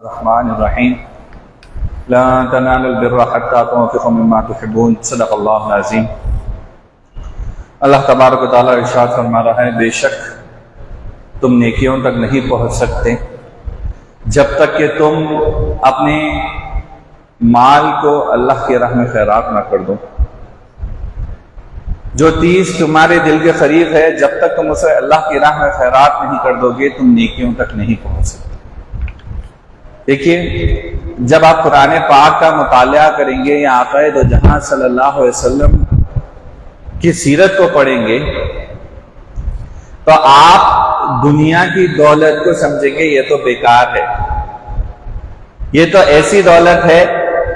الرحمن الرحیم لا تنالوا البر حتى تنفقوا مما تحبون صدق اللہ العظیم۔ اللہ تبارک و تعالیٰ ارشاد فرما رہا ہے، بے شک تم نیکیوں تک نہیں پہنچ سکتے جب تک کہ تم اپنے مال کو اللہ کی راہ میں خیرات نہ کر دو۔ جو چیز تمہارے دل کے قریب ہے، جب تک تم اسے اللہ کی راہ میں خیرات نہیں کر دو گے، تم نیکیوں تک نہیں پہنچ سکتے۔ دیکھیے، جب آپ قرآن پاک کا مطالعہ کریں گے یا آقا دو جہاں صلی اللہ علیہ وسلم کی سیرت کو پڑھیں گے تو آپ دنیا کی دولت کو سمجھیں گے یہ تو بیکار ہے، یہ تو ایسی دولت ہے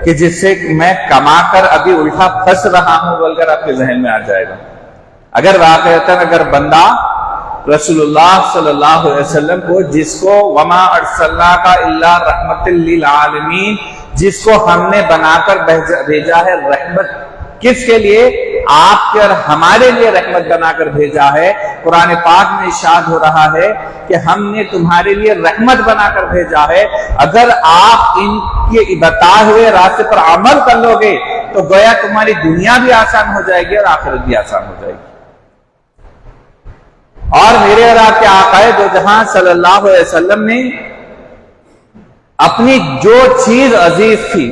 کہ جس سے میں کما کر ابھی الٹا پھنس رہا ہوں بول کر آپ کے ذہن میں آ جائے گا۔ اگر واقعتاً اگر بندہ رسول اللہ صلی اللہ علیہ وسلم کو، جس کو وما ارسلناک الا رحمت للعالمین، جس کو ہم نے بنا کر بھیجا ہے رحمت، کس کے لیے؟ آپ کے اور ہمارے لیے رحمت بنا کر بھیجا ہے۔ قرآن پاک میں ارشاد ہو رہا ہے کہ ہم نے تمہارے لیے رحمت بنا کر بھیجا ہے، اگر آپ ان کے بتائے ہوئے راستے پر عمل کر لو گے تو گویا تمہاری دنیا بھی آسان ہو جائے گی اور آخرت بھی آسان ہو جائے گی۔ اور میرے اور آپ کے آقا دو جہاں صلی اللہ علیہ وسلم نے اپنی جو چیز عزیز تھی،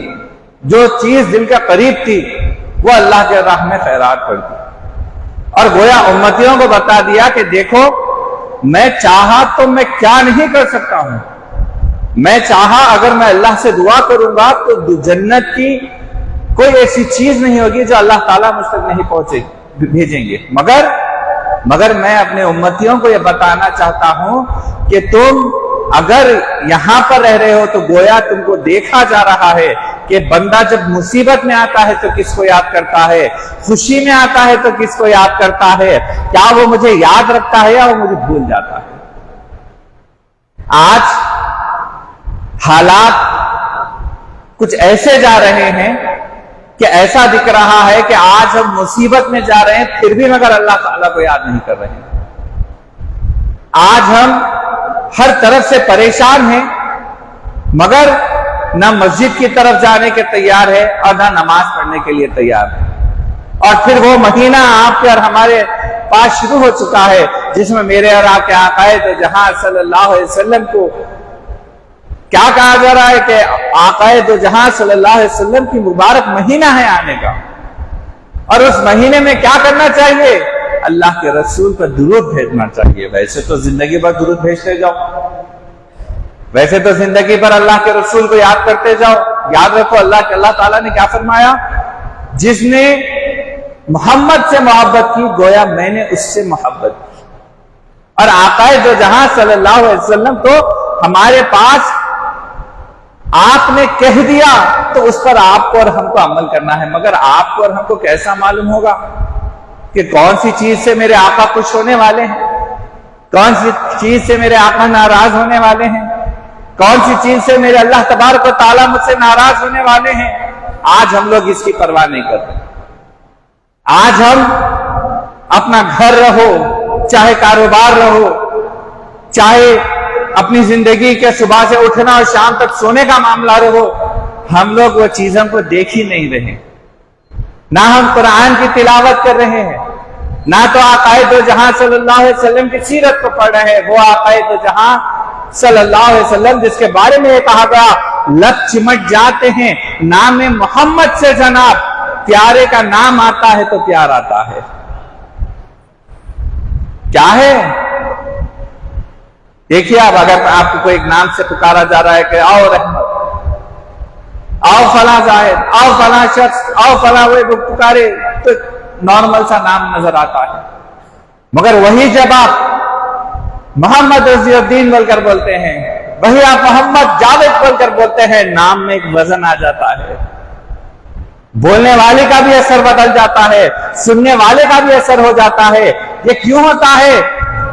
جو چیز دل کے قریب تھی، وہ اللہ کے راہ میں خیرات کر دی، اور گویا امتیوں کو بتا دیا کہ دیکھو، میں چاہا تو میں کیا نہیں کر سکتا ہوں، میں چاہا اگر میں اللہ سے دعا کروں گا تو جنت کی کوئی ایسی چیز نہیں ہوگی جو اللہ تعالیٰ مجھ تک نہیں بھیجیں گے، مگر میں اپنے امتیوں کو یہ بتانا چاہتا ہوں کہ تم اگر یہاں پر رہ رہے ہو تو گویا تم کو دیکھا جا رہا ہے کہ بندہ جب مصیبت میں آتا ہے تو کس کو یاد کرتا ہے، خوشی میں آتا ہے تو کس کو یاد کرتا ہے، کیا وہ مجھے یاد رکھتا ہے یا وہ مجھے بھول جاتا ہے۔ آج حالات کچھ ایسے جا رہے ہیں کہ ایسا دکھ رہا ہے کہ آج ہم مصیبت میں جا رہے ہیں پھر بھی مگر اللہ تعالیٰ کو یاد نہیں کر رہے ہیں۔ آج ہم ہر طرف سے پریشان ہیں مگر نہ مسجد کی طرف جانے کے تیار ہے اور نہ نماز پڑھنے کے لیے تیار ہے، اور پھر وہ مہینہ آپ کے اور ہمارے پاس شروع ہو چکا ہے جس میں میرے اور آپ کے آقا دو جہاں صلی اللہ علیہ وسلم کو کیا کہا جا رہا ہے کہ آقا دو جہاں صلی اللہ علیہ وسلم کی مبارک مہینہ ہے آنے کا، اور اس مہینے میں کیا کرنا چاہیے؟ اللہ کے رسول پر درود بھیجنا چاہیے۔ ویسے تو زندگی بھر درود بھیجتے جاؤ، ویسے تو زندگی پر اللہ کے رسول کو یاد کرتے جاؤ۔ یاد رکھو اللہ تعالیٰ نے کیا فرمایا؟ جس نے محمد سے محبت کی گویا میں نے اس سے محبت کی، اور آقا دو جہاں صلی اللہ علیہ وسلم کو ہمارے پاس آپ نے کہہ دیا تو اس پر آپ کو اور ہم کو عمل کرنا ہے، مگر آپ کو اور ہم کو کیسا معلوم ہوگا کہ کون سی چیز سے میرے آقا خوش ہونے والے ہیں، کون سی چیز سے میرے آقا ناراض ہونے والے ہیں، کون سی چیز سے میرے اللہ تبارک و تعالیٰ مجھ سے ناراض ہونے والے ہیں؟ آج ہم لوگ اس کی پرواہ نہیں کرتے۔ آج ہم اپنا گھر رہو، چاہے کاروبار رہو، چاہے اپنی زندگی کے صبح سے اٹھنا اور شام تک سونے کا معاملہ رہو، ہم لوگ وہ چیزوں کو دیکھ ہی نہیں رہے۔ نہ ہم قرآن کی تلاوت کر رہے ہیں، نہ تو آقا دو جہاں صلی اللہ علیہ وسلم کی سیرت کو پڑھ رہے ہیں، وہ آقا دو جہاں صلی اللہ علیہ وسلم جس کے بارے میں یہ کہا گیا لب چمٹ جاتے ہیں نام محمد سے جناب، پیارے کا نام آتا ہے تو پیار آتا ہے۔ کیا ہے؟ دیکھیے، اب اگر آپ کو کوئی ایک نام سے پکارا جا رہا ہے کہ آؤ رحمت، آؤ فلاں زاہد، آؤ فلاں شخص، آؤ فلاں، وہ پکارے تو نارمل سا نام نظر آتا ہے، مگر وہی جب آپ محمد رضی الدین بول کر بولتے ہیں، وہی آپ محمد جاوید بول کر بولتے ہیں، نام میں ایک وزن آ جاتا ہے، بولنے والے کا بھی اثر بدل جاتا ہے، سننے والے کا بھی اثر ہو جاتا ہے۔ یہ کیوں ہوتا ہے؟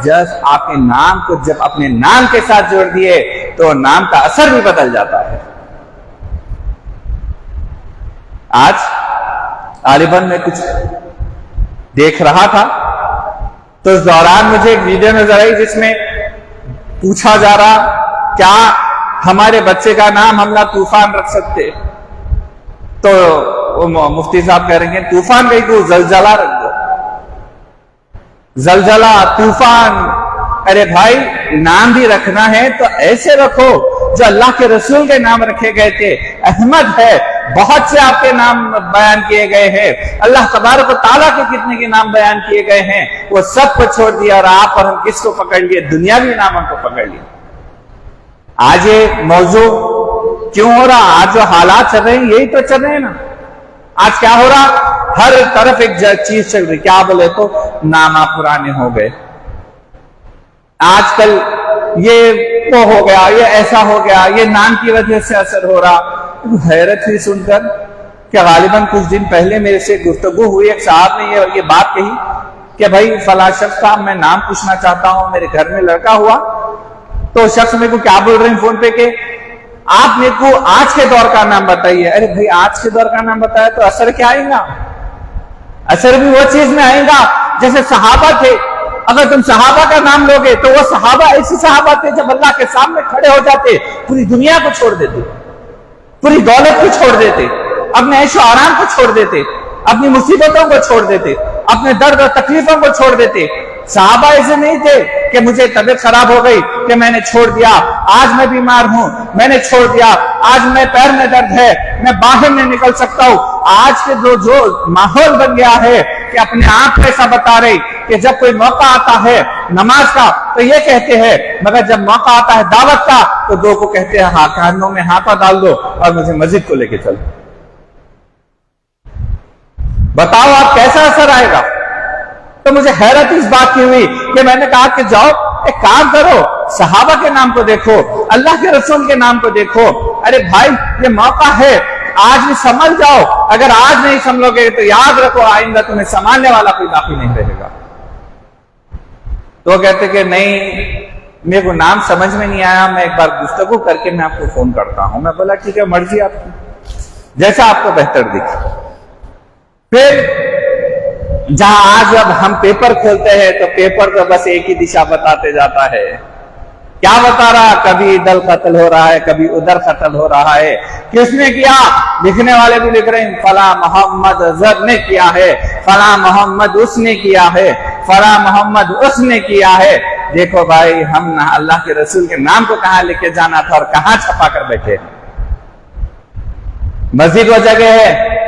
جب آپ کے نام کو جب اپنے نام کے ساتھ جوڑ دیے تو نام کا اثر بھی بدل جاتا ہے۔ آج غالباً میں کچھ دیکھ رہا تھا تو اس دوران مجھے ایک ویڈیو نظر آئی جس میں پوچھا جا رہا کیا ہمارے بچے کا نام ہم نہ طوفان رکھ سکتے، تو مفتی صاحب کہہ رہے ہیں طوفان کہیں تو زلزلہ رکھ دو، زلزلہ طوفان۔ ارے بھائی نام بھی رکھنا ہے تو ایسے رکھو جو اللہ کے رسول کے نام رکھے گئے تھے۔ احمد ہے، بہت سے آپ کے نام بیان کیے گئے ہیں، اللہ تبارک و تعالیٰ کے کتنے کے نام بیان کیے گئے ہیں، وہ سب کو چھوڑ دیا اور آپ اور ہم کس کو پکڑ لیے؟ دنیاوی ناموں کو پکڑ لیے۔ آج یہ موضوع کیوں ہو رہا؟ آج جو حالات چل رہے ہیں یہی تو چل رہے ہیں نا۔ آج کیا ہو رہا؟ ہر طرف ایک چیز چل رہی، کیا بولے تو نامہ پرانے ہو گئے، آج کل یہ وہ ہو گیا، یہ ایسا ہو گیا، یہ نام کی وجہ سے اثر ہو رہا۔ حیرت ہوئی سن کر کہ غالباً کچھ دن پہلے میرے سے گفتگو ہوئی، ایک صاحب نے یہ بات کہی کہ بھائی فلاں شخص صاحب میں نام پوچھنا چاہتا ہوں، میرے گھر میں لڑکا ہوا، تو شخص میرے کو کیا بول رہے ہیں فون پہ کہ آپ میرے کو آج کے دور کا نام بتائیے۔ ارے بھائی آج کے دور کا نام بتایا تو اثر کیا آئے گا؟ اثر بھی وہ چیز میں آئے گا جیسے صحابہ تھے۔ اگر تم صحابہ کا نام لوگے تو وہ صحابہ ایسے صحابہ تھے جب اللہ کے سامنے کھڑے ہو جاتے پوری دنیا کو چھوڑ دیتے، پوری دولت کو چھوڑ دیتے، اپنے عیش و آرام کو چھوڑ دیتے، اپنی مصیبتوں کو چھوڑ دیتے، اپنے درد اور تکلیفوں کو چھوڑ دیتے۔ صحابہ ایسے نہیں تھے کہ مجھے طبیعت خراب ہو گئی کہ میں نے چھوڑ دیا، آج میں بیمار ہوں میں نے چھوڑ دیا، آج میں پیر میں درد ہے میں باہر نہیں نکل سکتا ہوں۔ آج کے جو ماحول بن گیا ہے کہ اپنے آپ کو ایسا بتا رہے کہ جب کوئی موقع آتا ہے نماز کا تو یہ کہتے ہیں، مگر جب موقع آتا ہے دعوت کا تو دو کو کہتے ہیں ہاں کانوں میں ہاتھا ڈال دو اور مجھے مسجد کو لے کے چلو۔ بتاؤ آپ کیسا اثر آئے گا؟ تو مجھے حیرت اس بات کی ہوئی کہ میں نے کہا کہ جاؤ ایک کام کرو، صحابہ کے نام کو دیکھو، اللہ کے رسول کے نام کو دیکھو۔ ارے بھائی یہ موقع ہے، آج بھی سنبھل جاؤ، اگر آج نہیں سنبھلو گے تو یاد رکھو آئندہ تمہیں سنبھالنے والا کوئی باقی نہیں رہے گا۔ تو وہ کہتے کہ نہیں میرے کو نام سمجھ میں نہیں آیا، میں ایک بار گفتگو کر کے میں آپ کو فون کرتا ہوں۔ میں بولا ٹھیک ہے مرضی آپ کی، جیسا آپ کو بہتر دکھے۔ پھر جہاں آج اب ہم پیپر کھولتے ہیں تو پیپر تو بس ایک ہی دشا بتاتے جاتا ہے، کیا بتا رہا؟ کبھی ادھر قتل ہو رہا ہے، کبھی ادھر قتل ہو رہا ہے۔ کس نے کیا؟ لکھنے والے بھی لکھ رہے ہیں فلاں محمد اظہر نے کیا ہے، فلاں محمد اس نے کیا ہے، فلاں محمد اس نے کیا ہے۔ دیکھو بھائی ہم اللہ کے رسول کے نام کو کہاں لے کے جانا تھا اور کہاں چھپا کر بیٹھے۔ مسجد وہ جگہ ہے،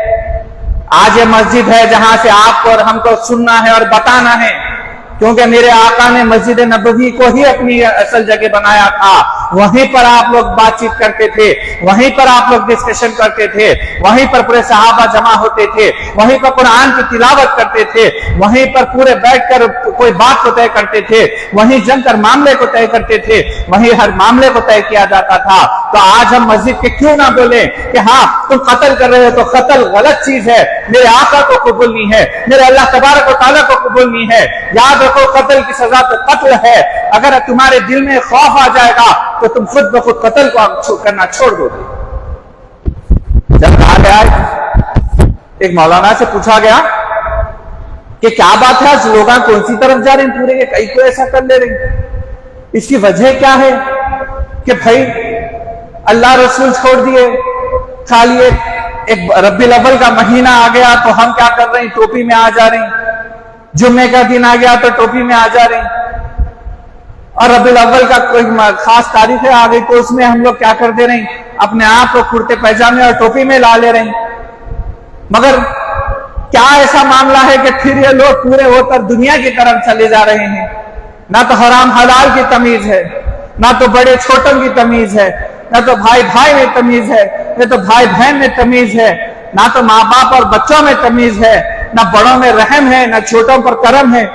آج یہ مسجد ہے جہاں سے آپ کو اور ہم کو سننا ہے اور بتانا ہے، کیونکہ میرے آقا نے مسجد نبوی کو ہی اپنی اصل جگہ بنایا تھا۔ وہیں پر آپ لوگ بات چیت کرتے تھے، وہیں پر آپ لوگ ڈسکشن کرتے تھے، وہیں پر پورے صحابہ جمع ہوتے تھے، وہیں پر قرآن کی تلاوت کرتے تھے، وہیں پر پورے بیٹھ کر کوئی بات کو طے کرتے تھے، وہیں جم کر معاملے کو طے کرتے تھے، وہیں ہر معاملے کو طے کیا جاتا تھا۔ تو آج ہم مسجد کے کیوں نہ بولیں کہ ہاں تم قتل کر رہے ہو تو قتل غلط چیز ہے، میرے آقا کو قبول نہیں ہے، میرے اللہ تبارک و تعالیٰ کو قبول نہیں ہے۔ یاد رکھو قتل کی سزا تو قتل ہے، اگر تمہارے دل میں خوف آ جائے گا تو تم خود بخود قتل کو کرنا چھوڑ دو گے۔ جب کہا گیا ایک مولانا سے پوچھا گیا کہ کیا بات ہے آج لوگ کون سی طرف جا رہے ہیں، پورے کئی کو ایسا کر لے رہے ہیں، اس کی وجہ کیا ہے؟ کہ بھائی اللہ رسول چھوڑ دیے، خالی ایک ربیع الاول کا مہینہ آ گیا تو ہم کیا کر رہے ہیں؟ ٹوپی میں آ جا رہے ہیں، جمعے کا دن آ گیا تو ٹوپی میں آ جا رہے ہیں، اور ربیع الاول کا کوئی خاص تاریخ آ گئی تو اس میں ہم لوگ کیا کر دے رہے ہیں؟ اپنے آپ کو کرتے پیجامے اور ٹوپی میں لا لے رہے ہیں۔ مگر کیا ایسا معاملہ ہے کہ پھر یہ لوگ پورے ہو کر دنیا کی طرف چلے جا رہے ہیں؟ نہ تو حرام حلال کی تمیز ہے، نہ تو بڑے چھوٹوں کی تمیز ہے، نہ تو بھائی بھائی میں تمیز ہے، نہ تو بھائی بہن میں تمیز ہے، نہ تو ماں باپ اور بچوں میں تمیز ہے، نہ بڑوں میں رحم ہے، نہ چھوٹوں پر کرم ہے۔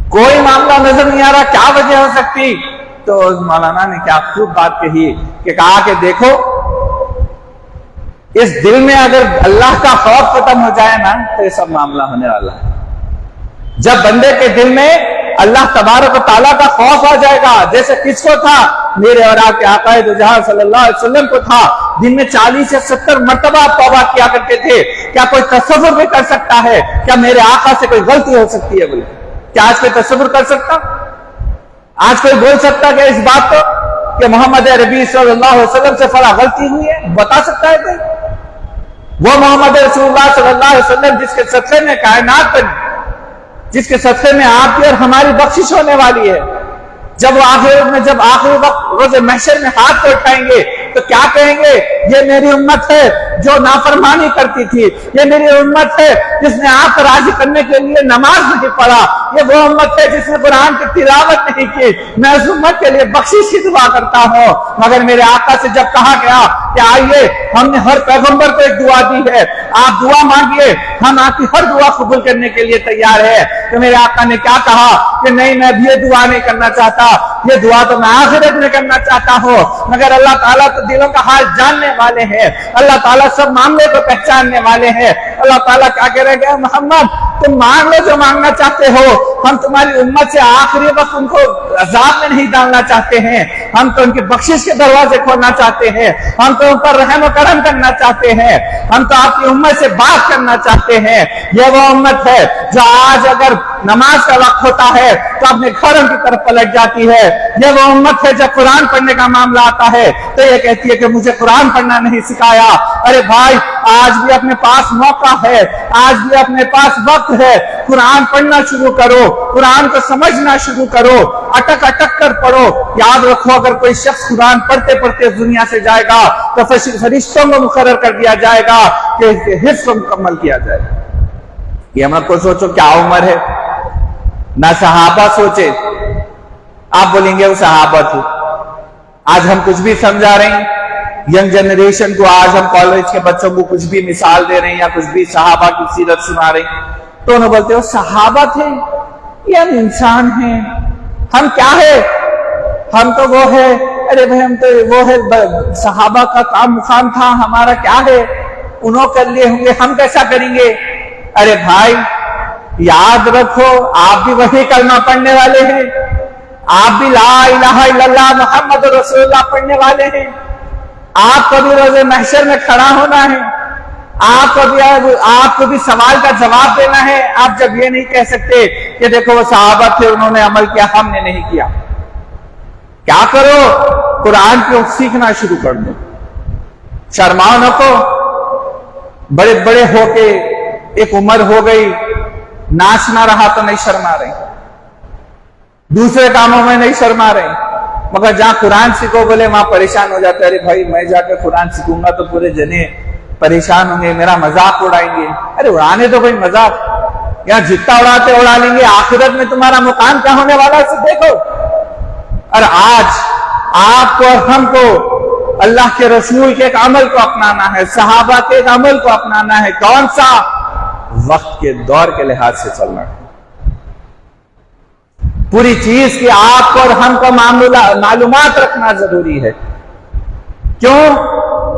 کوئی معاملہ نظر نہیں آ رہا، کیا وجہ ہو سکتی؟ تو مولانا نے کیا خوب بات کہی کہ کہا کہ دیکھو اس دل میں اگر اللہ کا خوف ختم ہو جائے نا تو یہ سب معاملہ ہونے والا ہے۔ جب بندے کے دل میں اللہ تبارک و تعالیٰ کا خوف آ جائے گا، جیسے کس کو تھا؟ میرے اور آپ کے آقا دو جہاں صلی اللہ علیہ وسلم کو تھا، دن میں 40 سے 70 مرتبہ توبہ کیا کرتے تھے۔ کیا کوئی تصور بھی کر سکتا ہے کیا میرے آقا سے کوئی غلطی ہو سکتی ہے؟ بولے کیا آج کوئی تصور کر سکتا؟ آج کوئی بول سکتا کہ اس بات کو؟ کہ محمد عربی صلی اللہ علیہ وسلم سے فلاں غلطی ہوئی ہے؟ بتا سکتا ہے کوئی؟ وہ محمد رسول اللہ صلی اللہ علیہ وسلم جس کے صدقے میں کائنات بنی، جس کے صدقے میں آپ کی اور ہماری بخشش ہونے والی ہے، جب آخری وقت روز محشر میں ہاتھ کو اٹھائیں گے تو کیا کہیں گے؟ یہ میری امت ہے جو نافرمانی کرتی تھی، یہ میری امت ہے جس نے آپ کو راضی کرنے کے لیے نماز نہیں پڑھا، یہ وہ امت ہے جس نے قرآن کی تلاوت نہیں کی، میں اس امت کے لیے بخشش کی دعا کرتا ہوں۔ مگر میرے آقا سے جب کہا گیا کہ آئیے، ہم نے ہر پیغمبر کو ایک دعا دی ہے، آپ دعا مانگیے، ہم آپ کی ہر دعا قبول کرنے کے لیے تیار ہے، تو میرے آقا نے کیا کہا کہ نہیں، میں بھی یہ دعا نہیں کرنا چاہتا، یہ دعا تو میں آخرت میں کرنا چاہتا ہوں۔ مگر اللہ تعالیٰ تو دلوں کا حال جاننے والے ہیں، اللہ تعالیٰ سب معاملے کو پہچاننے والے ہیں۔ اللہ تعالیٰ کیا کہہ رہے ہیں؟ محمد تم مانگ لو جو مانگنا چاہتے ہو، ہم تمہاری امت سے آخری وقت ان کو عذاب میں نہیں ڈالنا چاہتے ہیں، ہم تو ان کی بخشش کے دروازے کھولنا چاہتے ہیں، ہم تو ان پر رحم و کرم کرنا چاہتے ہیں، ہم تو آپ کی امت سے بات کرنا چاہتے ہیں۔ یہ وہ امت ہے جو آج اگر نماز کا وقت ہوتا ہے تو اپنے گھروں کی طرف پلٹ جاتی ہے۔ یہ وہ امت ہے جب قرآن پڑھنے کا معاملہ آتا ہے تو یہ کہتی ہے کہ مجھے قرآن پڑھنا نہیں سکھایا۔ ارے بھائی، آج بھی اپنے پاس موقع ہے، آج بھی اپنے پاس وقت ہے، قرآن پڑھنا شروع کرو، قرآن کو سمجھنا شروع کرو، اٹک اٹک کر پڑھو۔ یاد رکھو، اگر کوئی شخص قرآن پڑھتے پڑھتے دنیا سے جائے گا تو فرشتوں کو مقرر کر دیا جائے گا کہ حفظ کو مکمل کیا جائے گا۔ یہ مت کو سوچو کیا عمر ہے، نہ صحابہ سوچے، آپ بولیں گے وہ صحابہ تھے۔ آج ہم کچھ بھی سمجھا رہے ہیں ینگ جنریشن کو، آج ہم کالج کے بچوں کو کچھ بھی مثال دے رہے ہیں یا کچھ بھی صحابہ کی سیرت سنا رہے ہیں تو انہوں بولتے ہو صحابہ تھے، یہ ہم انسان ہیں، ہم کیا ہے، ہم تو وہ ہے، ارے بھائی ہم تو وہ ہے، صحابہ کا کام مقام تھا، ہمارا کیا ہے، انہوں کر لیے ہوں گے، ہم کیسا کریں گے۔ ارے بھائی یاد رکھو، آپ بھی وہی کلمہ پڑھنے والے ہیں، آپ بھی لا الہ الا اللہ محمد رسول اللہ پڑھنے والے ہیں، آپ کو بھی روز محشر میں کھڑا ہونا ہے، آپ کو بھی سوال کا جواب دینا ہے۔ آپ جب یہ نہیں کہہ سکتے کہ دیکھو وہ صحابہ تھے، انہوں نے عمل کیا، ہم نے نہیں کیا، کیا کرو؟ قرآن کو سیکھنا شروع کر دو، شرماؤ نہ کو۔ بڑے بڑے ہو کے ایک عمر ہو گئی، ناچ نہ رہا تو نہیں شرما رہے، دوسرے کاموں میں نہیں شرما رہے، مگر جہاں قرآن سیکھو بولے وہاں پریشان ہو جاتے، ارے بھائی میں جا کے قرآن سیکھوں گا تو پورے جنے پریشان ہوں گے، میرا مذاق اڑائیں گے۔ ارے اڑانے تو بھائی مذاق، یہاں جتنا اڑاتے اڑا لیں گے، آخرت میں تمہارا مقام کیا ہونے والا ہے دیکھو۔ اور آج آپ کو اور ہم کو اللہ کے رسول کے ایک عمل کو اپنانا ہے، صحابہ کے ایک عمل کو اپنانا ہے۔ کون سا؟ وقت کے دور کے لحاظ سے چلنا ہے، پوری چیز کی آپ کو اور ہم کو معلومات رکھنا ضروری ہے۔ کیوں؟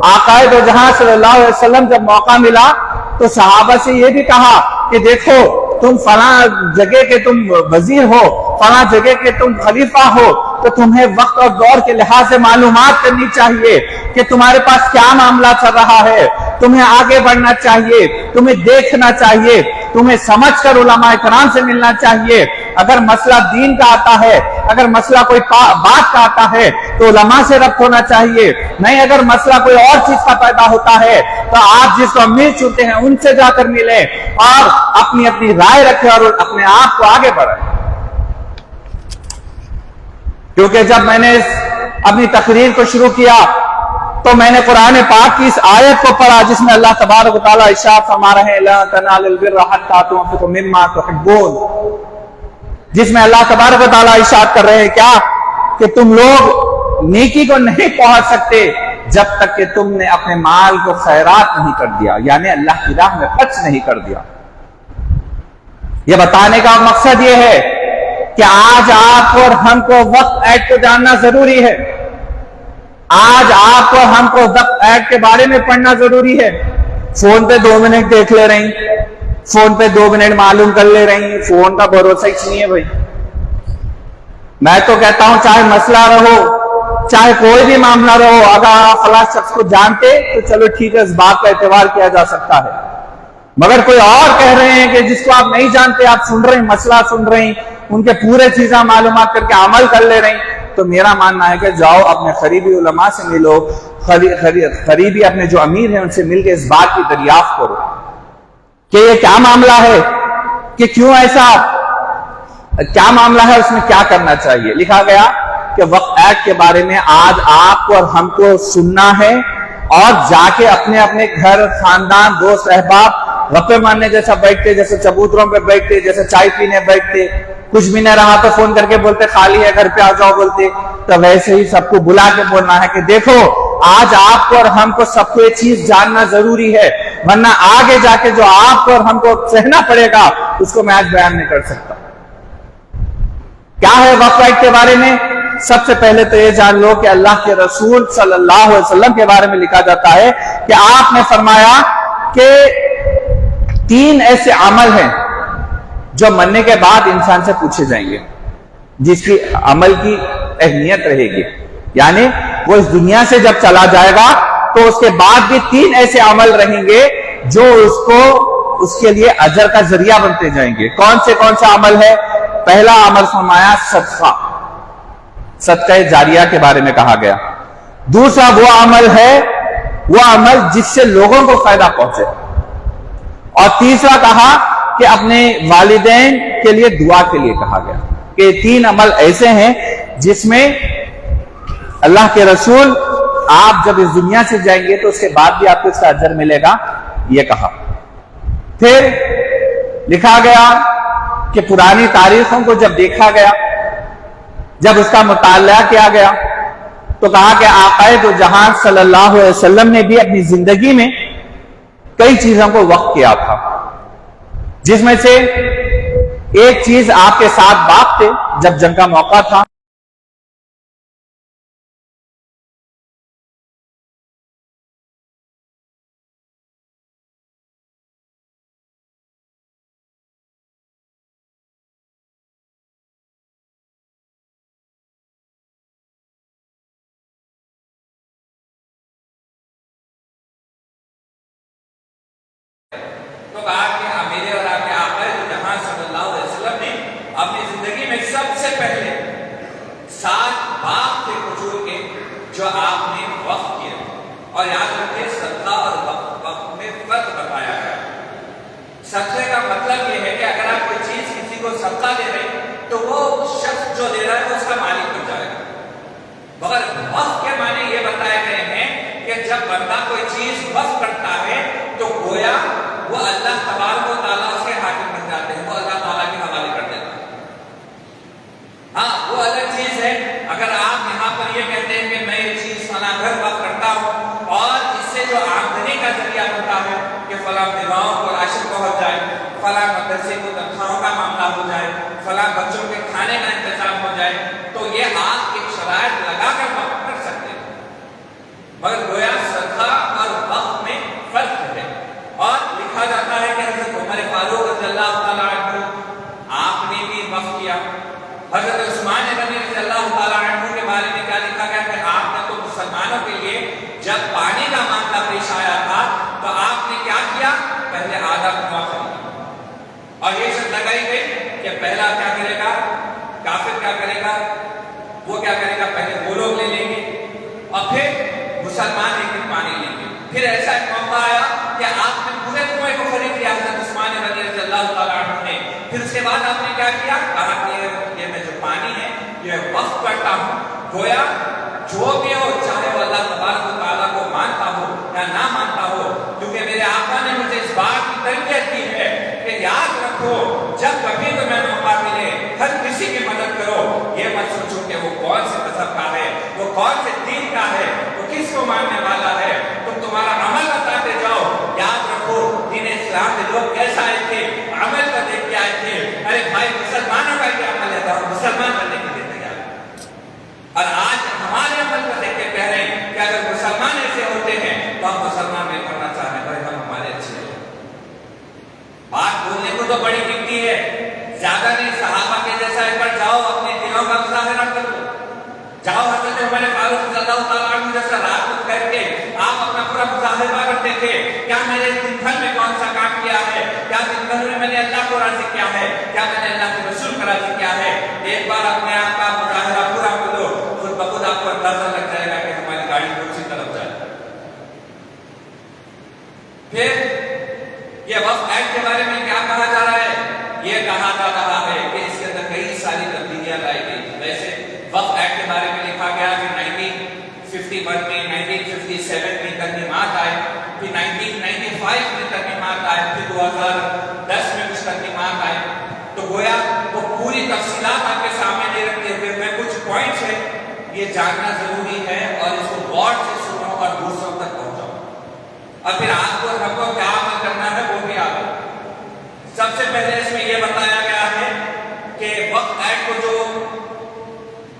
آقا دو جہاں صلی اللہ علیہ وسلم جب موقع ملا تو صحابہ سے یہ بھی کہا کہ دیکھو تم فلاں جگہ کے تم وزیر ہو، فلاں جگہ کے تم خلیفہ ہو، تو تمہیں وقت اور دور کے لحاظ سے معلومات کرنی چاہیے کہ تمہارے پاس کیا معاملہ چل رہا ہے، تمہیں آگے بڑھنا چاہیے، تمہیں دیکھنا چاہیے، تمہیں سمجھ کر علماء کرام سے ملنا چاہیے۔ اگر مسئلہ دین کا آتا ہے، اگر مسئلہ کوئی بات کا آتا ہے تو علماء سے ربط ہونا چاہیے، نہیں اگر مسئلہ کوئی اور چیز کا پیدا ہوتا ہے تو آپ جس کو مل چکے ہیں ان سے جا کر ملیں اور اپنی اپنی رائے رکھیں اور اپنے آپ کو آگے بڑھائیں۔ کیونکہ جب میں نے اپنی تقریر کو شروع کیا تو میں نے قرآن پاک کی اس آیت کو پڑھا جس میں اللہ تبارک و تعالیٰ ارشاد فرما رہے ہیں لَن تَنَالُوا الْبِرَّ حَتَّىٰ تُنْفِقُوا مِمَّا تُحِبُّونَ، جس میں اللہ تبارک و تعالیٰ ارشاد کر رہے ہیں کیا کہ تم لوگ نیکی کو نہیں پہنچ سکتے جب تک کہ تم نے اپنے مال کو خیرات نہیں کر دیا، یعنی اللہ کی راہ میں خرچ نہیں کر دیا۔ یہ بتانے کا مقصد یہ ہے کہ آج آپ اور ہم کو وقت ایڈ کو جاننا ضروری ہے، آج آپ کو ہم کو وقت ایڈ کے بارے میں پڑھنا ضروری ہے۔ فون پہ 2 منٹ دیکھ لے رہی، فون پہ 2 منٹ معلوم کر لے رہی، فون کا بھروسہ ہی نہیں ہے بھائی۔ میں تو کہتا ہوں چاہے مسئلہ رہو، چاہے کوئی بھی معاملہ رہو، اگر آپ فلاں شخص کو جانتے تو چلو ٹھیک ہے، اس بات کا اعتبار کیا جا سکتا ہے، مگر کوئی اور کہہ رہے ہیں کہ جس کو آپ نہیں جانتے، آپ سن رہے ہیں، مسئلہ سن رہے ہیں، ان کے پورے چیزیں معلومات کر کے عمل کر لے رہے ہیں، تو میرا ماننا ہے کہ جاؤ اپنے قریبی علماء سے ملو، قریبی اپنے جو امیر ہیں ان سے مل کے اس بات کی دریافت کرو کہ یہ کیا معاملہ ہے، کہ کیوں ایسا، کیا معاملہ ہے، اس میں کیا کرنا چاہیے۔ لکھا گیا کہ وقف ایکٹ کے بارے میں آج آپ کو اور ہم کو سننا ہے اور جا کے اپنے اپنے گھر، خاندان، دوست احباب گپے مارنے جیسا بیٹھتے، جیسے چبوتروں پہ بیٹھتے، جیسے چائے پینے بیٹھتے، کچھ بھی نہ رہا تو فون کر کے بولتے خالی ہے گھر پہ آ جاؤ بولتے، تو ویسے ہی سب کو بلا کے بولنا ہے کہ دیکھو آج آپ کو اور ہم کو سب کو یہ چیز جاننا ضروری ہے، ورنہ آگے جا کے جو آپ کو اور ہم کو سہنا پڑے گا اس کو میں آج بیان نہیں کر سکتا۔ کیا ہے وقف ایکٹ کے بارے میں؟ سب سے پہلے تو یہ جان لو کہ اللہ کے رسول صلی اللہ علیہ وسلم کے بارے میں لکھا جاتا ہے کہ آپ نے فرمایا کہ 3 ایسے عمل ہیں جو مرنے کے بعد انسان سے پوچھے جائیں گے، جس کی عمل کی اہمیت رہے گی، یعنی وہ اس دنیا سے جب چلا جائے گا تو اس کے بعد بھی 3 ایسے عمل رہیں گے جو اس کے لیے اجر کا ذریعہ بنتے جائیں گے۔ کون سا عمل ہے؟ پہلا عمل فرمایا صدقہ جاریہ کے بارے میں کہا گیا۔ دوسرا وہ عمل جس سے لوگوں کو فائدہ پہنچے، اور تیسرا کہا کہ اپنے والدین کے لیے دعا کے لیے کہا گیا کہ 3 عمل ایسے ہیں جس میں اللہ کے رسول آپ جب اس دنیا سے جائیں گے تو اس کے بعد بھی آپ کو اس کا اجر ملے گا، یہ کہا۔ پھر لکھا گیا کہ پرانی تاریخوں کو جب دیکھا گیا، جب اس کا مطالعہ کیا گیا تو کہا کہ آقا دو جہان صلی اللہ علیہ وسلم نے بھی اپنی زندگی میں کئی چیزوں کو وقف کیا تھا، جس میں سے ایک چیز آپ کے ساتھ باپ تھے جب جنگ کا موقع تھا، تو کہا کہ میرے اور آپ کے آقا جہاں صلی اللہ علیہ وسلم نے اپنی زندگی میں سب سے پہلے 7 باغ تھے کھجور کے جو آپ نے وقف کیے، اور یاد رکھیں صدقہ اور وقف میں فرق بتایا گیا۔ صدقے کا مطلب یہ ہے کہ اگر آپ کوئی چیز کسی کو صدقہ دے رہے ہیں تو وہ شخص جو دے رہا ہے اس کا مالک بن جائے گا، مگر وقف کے معنی یہ بتائے گئے ہیں کہ جب بندہ کوئی چیز وقف کرتا ہے تو گویا وہ اللہ تبارک و تعالیٰ اس کے حاکم بن جاتے ہیں، وہ اللہ تعالیٰ کے حوالے کر دیتا ہے۔ ہاں وہ الگ چیز ہے اگر آپ یہاں پر یہ کہتے ہیں کہ میں یہ چیز فلاں گھر وقف کرتا ہوں اور اس سے جو آمدنی کا ذریعہ بنتا ہے کہ فلاں بیواؤں کو راشن پہنچ جائے، فلاں مدرسے کو تنخواہوں کا معاملہ ہو جائے، فلاں بچوں کے کھانے کا انتظام ہو جائے، تو یہ آپ ایک شرائط لگا کر وقف کر سکتے ہیں، مگر گویا صدقہ اور وقف میں فرق ہے۔ اور لکھا جاتا ہے کہ حضرت عمر فاروق رضی اللہ تعالیٰ عنہ آپ نے بھی وقف کیا۔ حضرت عثمان غنی رضی اللہ تعالیٰ عنہ کے بارے میں کیا لکھا گیا کہ آپ نے تو مسلمانوں کے لیے جب پانی کا معاملہ پیش آیا تھا تو آپ نے کیا کیا؟ پہلے آدھا کنواں خریدا، اور یہ شرط لگائی گئی کہ پہلا کیا کرے گا؟ کافر کیا کرے گا؟ وہ کیا کرے گا؟ پہلے وہ لوگ لے لیں گے اور پھر مسلمان ایک دن پانی لیں گے۔ پھر ایسا ایک موقع آیا کہ آپ نے پورے کنویں کو خرید لیا حضرت عثمان غنی رضی اللہ تعالیٰ عنہ نے۔ پھر اس کے بعد آپ نے کیا کیا؟ کہا کہ یہ میں جو پانی ہے یہ وقف کرتا ہوں، گویا جو بھی ہو چاہے وہ اللہ تبارک و تعالیٰ کو مانتا ہو یا نہ مانتا ہو، کیونکہ میرے آقا نے مجھے اس بات کی تربیت کی ہے کہ یاد رکھو جب کبھی تمہیں موقع ملے ہر کسی کی مدد کرو، یہ مت سوچو کہ وہ کون سے مذہب کا ہے، وہ کون سے دین کا ہے، وہ کس کو ماننے والا ہے، تم تمہارا عمل بتاتے جاؤ۔ یاد رکھو دین اسلام کے لوگ کیسا آئے تھے، عمل کا دیکھ کے آئے تھے۔ ارے بھائی مسلمانوں کا کیا عمل ہے تو ہم مسلمان بننے کے لیے تیار ہیں، اور آج ہمارے عمل کو دیکھ کے کہہ رہے ہیں کہ اگر مسلمان ایسے ہوتے ہیں تو ہم مسلمان نہیں کرنا چاہ رہے ہیں، ہم ہمارے اچھے ہیں۔ بات بولنے کو تو بڑی دکھتی ہے، زیادہ نہیں، صحابہ کے جیسا ایک بار جاؤ اپنے دلوں کا مظاہرہ کر لو، جاؤ حضرت عمر فاروق رضی اللہ تعالیٰ عنہ جیسا رات کو کر کے آپ اپنا پورا مظاہرہ کرتے تھے، کیا میں نے دن بھر میں کون سا کام کیا ہے، کیا دن بھر میں نے اللہ کو راضی کیا ہے، کیا میں نے اللہ کے رسول کو راضی کیا ہے۔ ایک بار اپنے آپ کا مظاہرہ پورا کر لو، پھر یہ وقف ایکٹ کے بارے میں کیا کہا جا رہا ہے؟ یہ کہا جا رہا ہے کہ اس کے اندر کئی ساری تبدیلیاں لائی گئی. ویسے وقف ایکٹ کے بارے میں لکھا گیا کہ 1951 میں 1957 میں ترمیمات آئے، پھر 1995 میں ترمیمات آئے، پھر 2010 میں کچھ ترمیمات آئے. تو گویا وہ پوری تفصیلات آپ کے سامنے دے رکھتے ہوئے میں کچھ پوائنٹس ہیں یہ جاننا ضروری ہے اور اس کو غور سے سنو اور دوسروں تک پہنچاؤ، اور پھر آپ کو ہم کو کیا عمل کرنا ہے وہ بھی آپ. سب سے پہلے اس میں یہ بتایا گیا ہے کہ وقف ایکٹ کو جو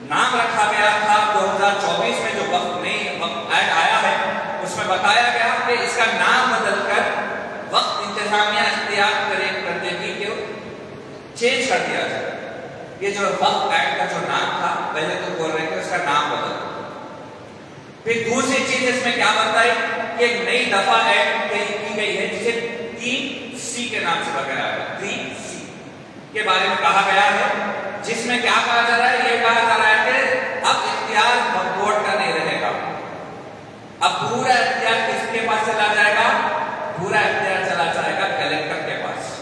نام رکھا گیا تھا 2024 میں جو وقف ایکٹ آیا ہے اس میں بتایا گیا کہ اس کا نام بدل کر وقف انتظامیہ اختیار کرنے کی چینج کر دیا جائے. یہ جو وقف ایکٹ کا جو نام تھا پہلے تو بول رہے کہ اس کا نام بدل. پھر دوسری چیز اس میں کیا بتائی کہ ایک نئی دفعہ ایڈ کی گئی ہے جسے 3C کے نام سے بتایا گیا. 3C کے بارے میں کہا گیا ہے جس میں کیا کہا جا رہا ہے؟ یہ کہا جا رہا ہے کہ اب اختیار وقف بورڈ کا نہیں رہے گا. اب پورا اختیار کس کے پاس چلا جائے گا؟ پورا اختیار چلا جائے گا کلیکٹر کے پاس.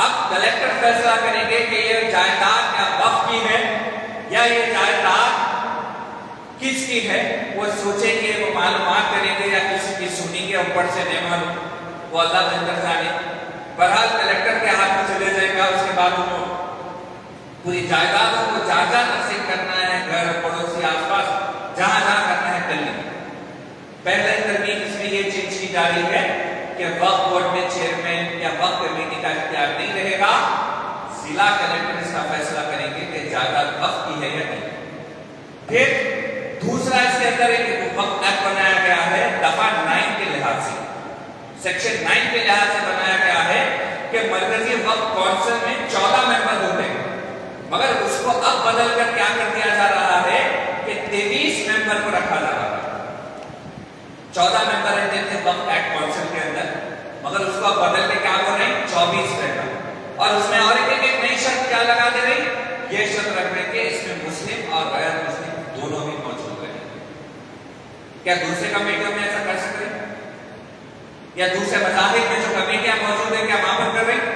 اب کلیکٹر فیصلہ کریں گے کہ یہ جائیداد کیا وقف کی ہے یا یہ جائیداد کس کی ہے. وہ سوچیں گے، وہ معلومات کریں گے یا کسی کی سنیں گے، اوپر سے نہیں معلوم، وہ اللہ بہتر جانے. بہرحال کلیکٹر کے ہاتھ میں چلے جائے گا. اس کے بعد وہ پوری جائیدادوں کو جہاں جہاں تقسیم کرنا ہے، گھر پڑوسی آس پاس جہاں جہاں کرنا ہے کر لیں. پہلے ترمیم اس میں یہ چیز کی جا رہی ہے کہ وقف بورڈ میں چیئرمین یا وقف کمیٹی کا اختیار نہیں رہے گا. ضلع کلیکٹر اس کا فیصلہ کریں گے کہ جائیداد وقف کی ہے یا نہیں. پھر دوسرا اس کے اندر ایک وقف ایکٹ بنایا گیا ہے دفعہ 9 کے لحاظ سے، سیکشن 9 کے لحاظ سے بنایا گیا ہے کہ مرکزی وقف کونسل میں 14 ممبر ہوتے ہیں، مگر اس کو اب بدل کر کیا کر دیا جا رہا ہے کہ 23 ممبر کو رکھا جا رہا ہے. 14 ممبر رہتے تھے وقف ایکٹ کونسل کے اندر، مگر اس کو اب بدل کے کیا ہو رہے ہیں 24 ممبر. اور اس میں اور ایک نئی شرط کیا لگا دے رہی؟ یہ شرط رکھ رہے کہ اس میں مسلم اور غیر مسلم دونوں بھی موجود رہے. کیا دوسرے کمیٹیوں میں ایسا کر سکتے ہیں؟ یا دوسرے مذاہب میں جو کمیٹیاں موجود ہیں کیا وہاں پر کر رہے ہیں؟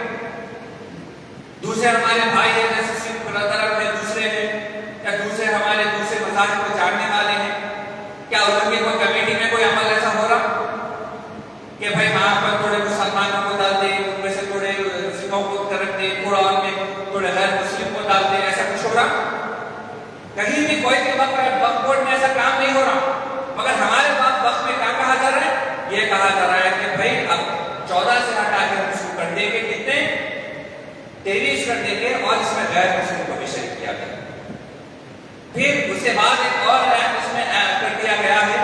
دوسرے ہمارے بھائی ہیں جیسے سکھ برادر ہیں، دوسرے ہیں یا دوسرے ہمارے دوسرے مذاہب کو جاننے والے ہیں، کیا ان کی کوئی کمیٹی میں کوئی عمل ایسا ہو رہا کہ بھائی وہاں پر تھوڑے مسلمانوں کو ڈال دیں، ان میں سے تھوڑے سکھوں کو رکھ دیں، تھوڑا ان میں تھوڑے غیر مسلم کو ڈال دیں، ایسا کچھ ہو رہا؟ کہیں بھی کوئی وقف بورڈ میں ایسا کام نہیں ہو رہا. مگر ہمارے پاس وقت میں کیا کہا جا رہا ہے؟ یہ کہا جا رہا ہے کہ بھائی اب 14 سے ہٹا کر اس کو کر دیں گے کتنے؟ 23 کر دیں گے اور اس میں غیر مسلم کو بھی شریک کیا گیا. پھر اس کے بعد ایک اور ایکٹ اس میں کر دیا گیا ہے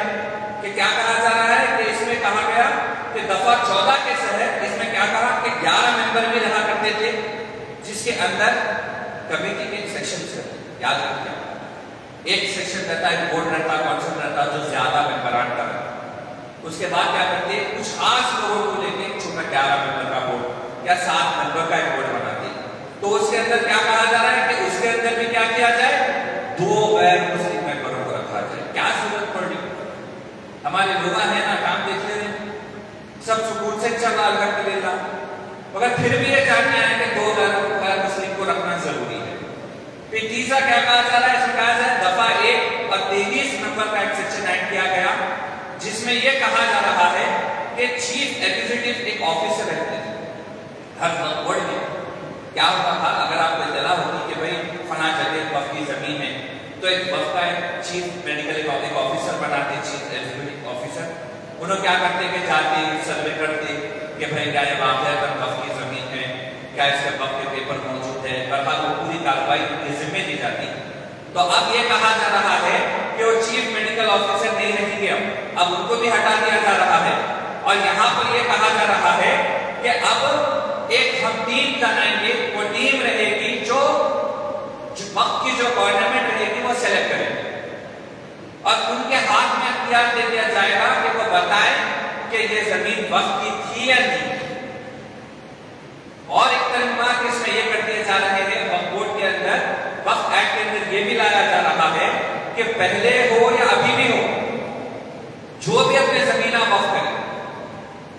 کہ کیا کہا جا رہا ہے کہ اس میں کہا گیا کہ دفعہ 14 کے تحت اس میں کیا کہا کہ 11 ممبر بھی رہا کرتے تھے جس کے اندر کمیٹی کے سیکشن سے یاد رکھیں ایک سیکشن رہتا ہے، بورڈ رہتا ہے، کونسل رہتا ہے جو زیادہ ممبران کا رہتا ہے. اس کے بعد کیا کرتے ہیں کچھ خاص لوگوں کو لے کے چھوٹا 11 ممبر کا بورڈ یا 7 ممبر کا ایک بورڈ بناتے ہیں. تو اس کے اندر کیا کہا جا رہا ہے کہ اس کے اندر بھی کیا کیا جائے؟ 2 غیر مسلم ممبروں کو رکھا جائے. کیا ضرورت پڑ رہی؟ ہمارے لوگ ہیں نا، کام دیکھتے ہیں سب سکون سے چل رہا الحمدللہ، مگر پھر بھی یہ جاننا ہے کہ 2 غیر مسلم کو رکھنا ضروری ہے. پھر تیسرا کیا کہا جا رہا ہے؟ اس میں کہا جائے دفعہ 1 اور 23 نمبر کا ایک سیکشن ایڈ کیا گیا جس میں یہ کہا جا رہا ہے کہ چیف ایگزیکٹو ایک آفیسر رہتے ہیں ہر بورڈ میں. کیا ہوتا تھا اگر آپ کو اطلاع ہوتی کہ بھائی فلاں جگہ وقف کی زمین ہے تو ایک وقف کا چیف میڈیکل ایک آفیسر بناتے، چیف ایگزیکٹو آفیسر. انہوں کیا کرتے کہ جاتے سروے کرتے کہ بھائی کیا یہ واقعہ وقف کی زمین ہے، کیا اس کے وقف کے پیپر موجود ہے، برحال وہ پوری کارروائی ان کی ذمہ دی جاتی. تو اب یہ کہا جا رہا ہے کہ وہ چیف میڈیکل آفیسر نہیں رہیں گے، اب ان کو بھی ہٹا دیا جا رہا ہے. اور یہاں پر یہ کہا جا رہا ہے کہ اب ایک ہم ٹیم بنائیں گے، وہ ٹیم رہے گی جو وقت کی جو گورنمنٹ رہے گی وہ سلیکٹ کرے گی اور ان کے ہاتھ میں اختیار دے دیا جائے گا کہ وہ بتائیں کہ یہ زمین وقف کی تھی یا نہیں. اور ایک ترمیمات اس میں یہ کر دیے جا رہے ہیں وقف بورڈ کے اندر، وقف ایکٹ کے اندر یہ بھی لایا جا رہا ہے کہ پہلے ہو یا ابھی بھی ہو جو بھی اپنے زمینہ وقف کرے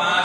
5